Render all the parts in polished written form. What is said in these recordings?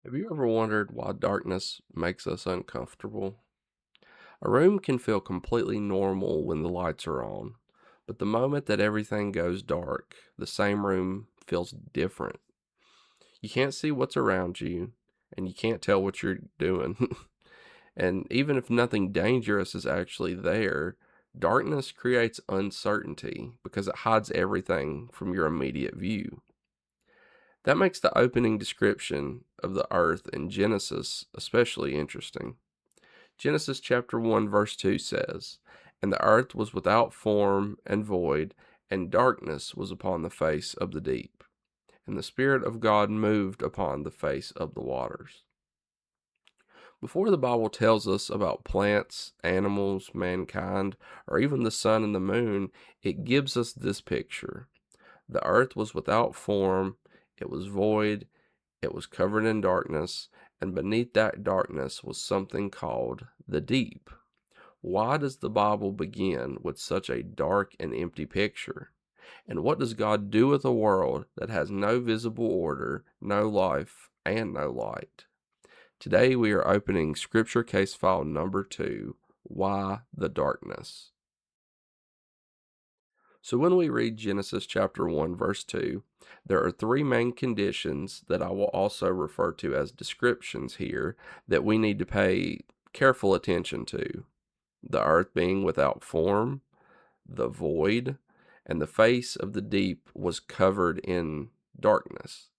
Have you ever wondered why darkness makes us uncomfortable? A room can feel completely normal when the lights are on, but the moment that everything goes dark, the same room feels different. You can't see what's around you, and you can't tell what you're doing. And even if nothing dangerous is actually there, darkness creates uncertainty because it hides everything from your immediate view. That makes the opening description of the earth in Genesis especially interesting. Genesis chapter 1 verse 2 says, "And the earth was without form and void, and darkness was upon the face of the deep. And the Spirit of God moved upon the face of the waters." Before the Bible tells us about plants, animals, mankind, or even the sun and the moon, it gives us this picture. The earth was without form, it was void, it was covered in darkness, and beneath that darkness was something called the deep. Why does the Bible begin with such a dark and empty picture? And what does God do with a world that has no visible order, no life, and no light? Today we are opening Scripture Case File number 2, Why the Darkness? So when we read Genesis chapter 1 verse 2, there are three main conditions that I will also refer to as descriptions here that we need to pay careful attention to. The earth being without form, the void, and the face of the deep was covered in darkness.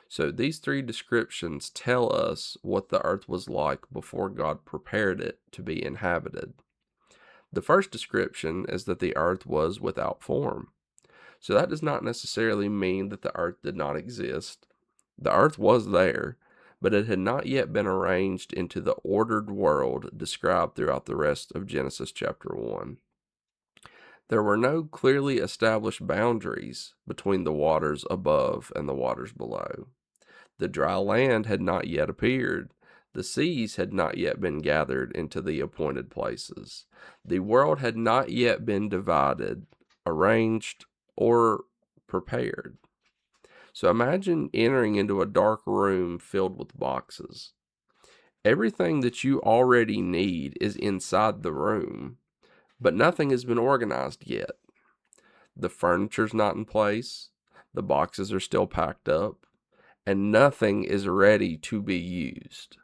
So these three descriptions tell us what the earth was like before God prepared it to be inhabited. The first description is that the earth was without form. So that does not necessarily mean that the earth did not exist. The earth was there, but it had not yet been arranged into the ordered world described throughout the rest of Genesis chapter 1. There were no clearly established boundaries between the waters above and the waters below. The dry land had not yet appeared. The seas had not yet been gathered into the appointed places. The world had not yet been divided, arranged, or prepared. So imagine entering into a dark room filled with boxes. Everything that you already need is inside the room, but nothing has been organized yet. The furniture's not in place, the boxes are still packed up, and nothing is ready to be used.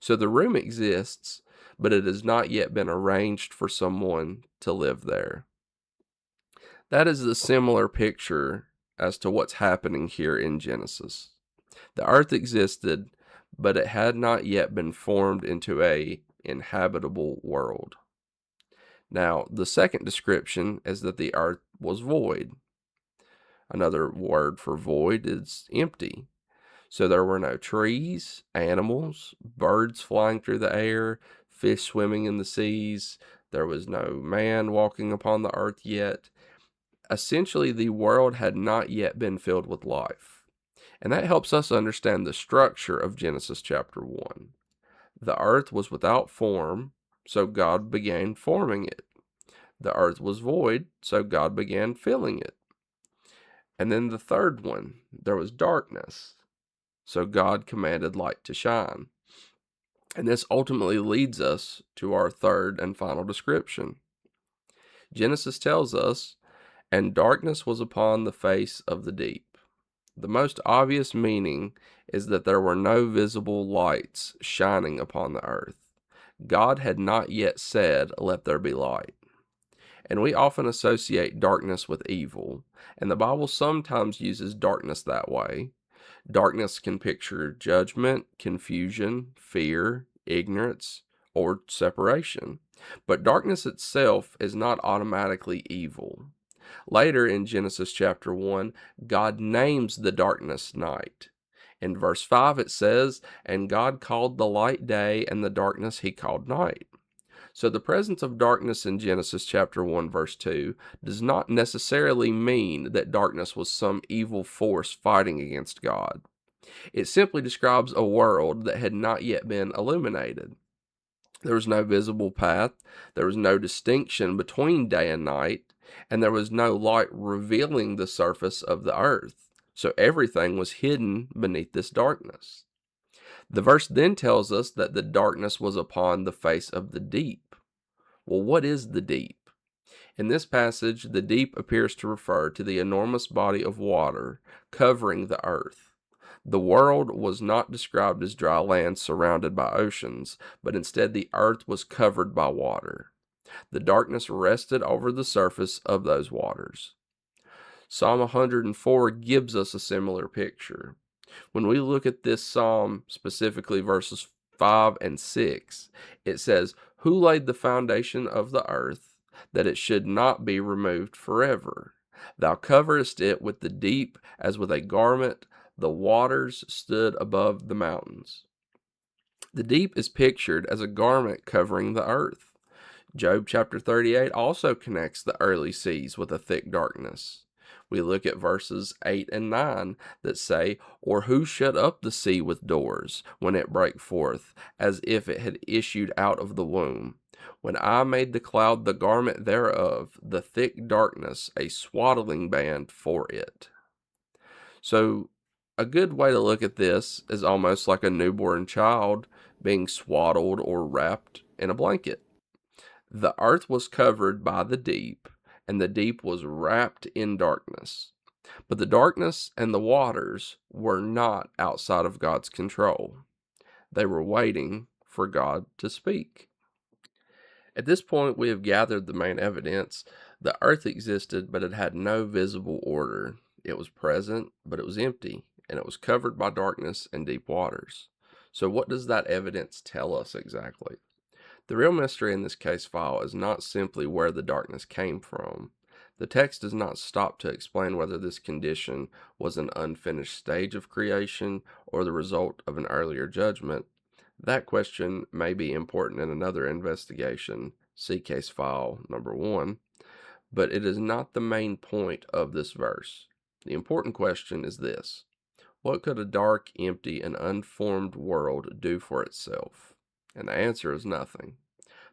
So the room exists, but it has not yet been arranged for someone to live there. That is a similar picture as to what's happening here in Genesis. The earth existed, but it had not yet been formed into a inhabitable world. Now, the second description is that the earth was void. Another word for void is empty. So there were no trees, animals, birds flying through the air, fish swimming in the seas. There was no man walking upon the earth yet. Essentially, the world had not yet been filled with life. And that helps us understand the structure of Genesis chapter 1. The earth was without form, so God began forming it. The earth was void, so God began filling it. And then the third one, there was darkness. So God commanded light to shine. And this ultimately leads us to our third and final description. Genesis tells us, "And darkness was upon the face of the deep." The most obvious meaning is that there were no visible lights shining upon the earth. God had not yet said, "Let there be light." And we often associate darkness with evil, and the Bible sometimes uses darkness that way. Darkness can picture judgment, confusion, fear, ignorance, or separation. But darkness itself is not automatically evil. Later in Genesis chapter 1, God names the darkness night. In verse 5 it says, "And God called the light day, and the darkness he called night." So the presence of darkness in Genesis chapter 1 verse 2 does not necessarily mean that darkness was some evil force fighting against God. It simply describes a world that had not yet been illuminated. There was no visible path, there was no distinction between day and night, and there was no light revealing the surface of the earth. So everything was hidden beneath this darkness. The verse then tells us that the darkness was upon the face of the deep. Well, what is the deep? In this passage, the deep appears to refer to the enormous body of water covering the earth. The world was not described as dry land surrounded by oceans, but instead the earth was covered by water. The darkness rested over the surface of those waters. Psalm 104 gives us a similar picture. When we look at this psalm, specifically verses 5 and 6, it says, "Who laid the foundation of the earth, that it should not be removed forever? Thou coverest it with the deep as with a garment, the waters stood above the mountains." The deep is pictured as a garment covering the earth. Job chapter 38 also connects the early seas with a thick darkness. We look at verses 8 and 9 that say, "Or who shut up the sea with doors, when it brake forth, as if it had issued out of the womb? When I made the cloud the garment thereof, the thick darkness a swaddling band for it." So, a good way to look at this is almost like a newborn child being swaddled or wrapped in a blanket. The earth was covered by the deep, and the deep was wrapped in darkness. But the darkness and the waters were not outside of God's control. They were waiting for God to speak. At this point, we have gathered the main evidence. The earth existed, but it had no visible order. It was present, but it was empty, and it was covered by darkness and deep waters. So, what does that evidence tell us exactly? The real mystery in this case file is not simply where the darkness came from. The text does not stop to explain whether this condition was an unfinished stage of creation or the result of an earlier judgment. That question may be important in another investigation, see case file number 1, but it is not the main point of this verse. The important question is this: what could a dark, empty, and unformed world do for itself? And the answer is nothing.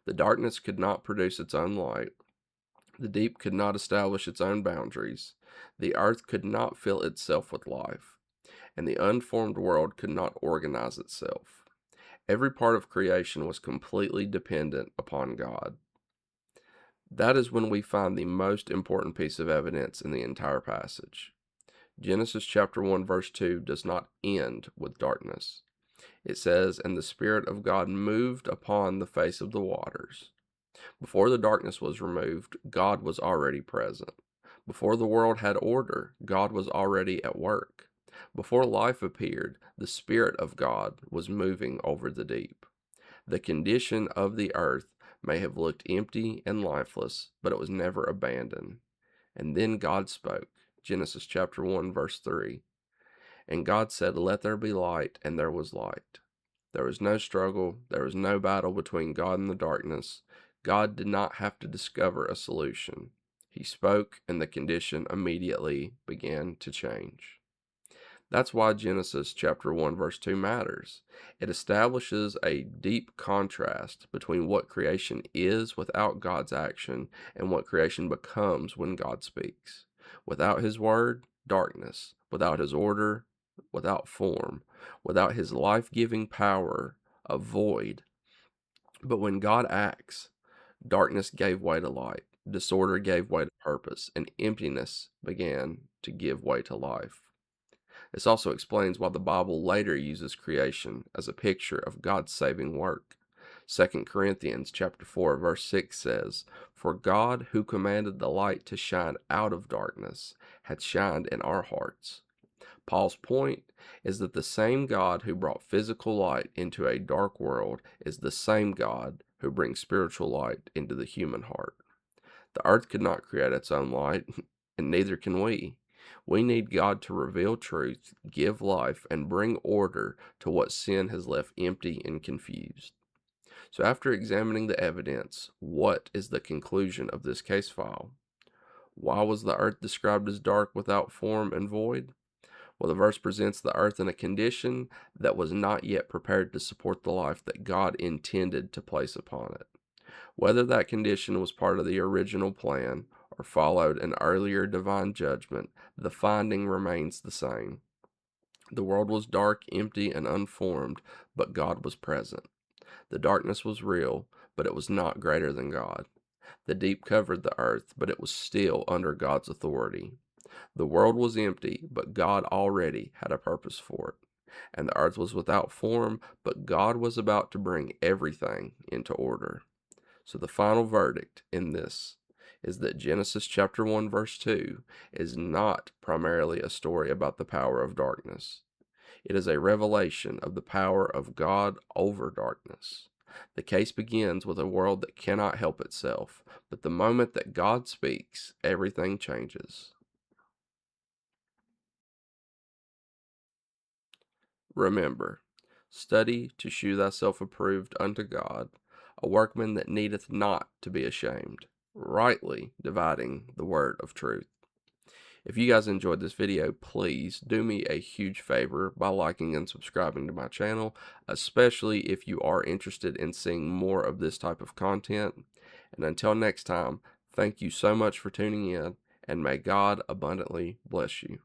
The darkness could not produce its own light. The deep could not establish its own boundaries. The earth could not fill itself with life. And the unformed world could not organize itself. Every part of creation was completely dependent upon God. That is when we find the most important piece of evidence in the entire passage. Genesis chapter 1 verse 2 does not end with darkness. It says, "And the Spirit of God moved upon the face of the waters." Before the darkness was removed, God was already present. Before the world had order, God was already at work. Before life appeared, the Spirit of God was moving over the deep. The condition of the earth may have looked empty and lifeless, but it was never abandoned. And then God spoke. Genesis chapter 1 verse 3. "And God said, Let there be light, and there was light." There was no struggle. There was no battle between God and the darkness. God did not have to discover a solution. He spoke, and the condition immediately began to change. That's why Genesis chapter 1 verse 2 matters. It establishes a deep contrast between what creation is without God's action and what creation becomes when God speaks. Without his word, darkness. Without his order, without form. Without his life-giving power, a void. But when God acts, darkness gave way to light, disorder gave way to purpose, and emptiness began to give way to life. This also explains why the Bible later uses creation as a picture of God's saving work. 2 Corinthians chapter 4 verse 6 says, "For God, who commanded the light to shine out of darkness, hath shined in our hearts." Paul's point is that the same God who brought physical light into a dark world is the same God who brings spiritual light into the human heart. The earth could not create its own light, and neither can we. We need God to reveal truth, give life, and bring order to what sin has left empty and confused. So after examining the evidence, what is the conclusion of this case file? Why was the earth described as dark, without form, and void? Well, the verse presents the earth in a condition that was not yet prepared to support the life that God intended to place upon it. Whether that condition was part of the original plan or followed an earlier divine judgment, the finding remains the same. The world was dark, empty, and unformed, but God was present. The darkness was real, but it was not greater than God. The deep covered the earth, but it was still under God's authority. The world was empty, but God already had a purpose for it. And the earth was without form, but God was about to bring everything into order. So the final verdict in this is that Genesis chapter 1 verse 2 is not primarily a story about the power of darkness. It is a revelation of the power of God over darkness. The case begins with a world that cannot help itself, but the moment that God speaks, everything changes. Remember, study to shew thyself approved unto God, a workman that needeth not to be ashamed, rightly dividing the word of truth. If you guys enjoyed this video, please do me a huge favor by liking and subscribing to my channel, especially if you are interested in seeing more of this type of content. And until next time, thank you so much for tuning in, and may God abundantly bless you.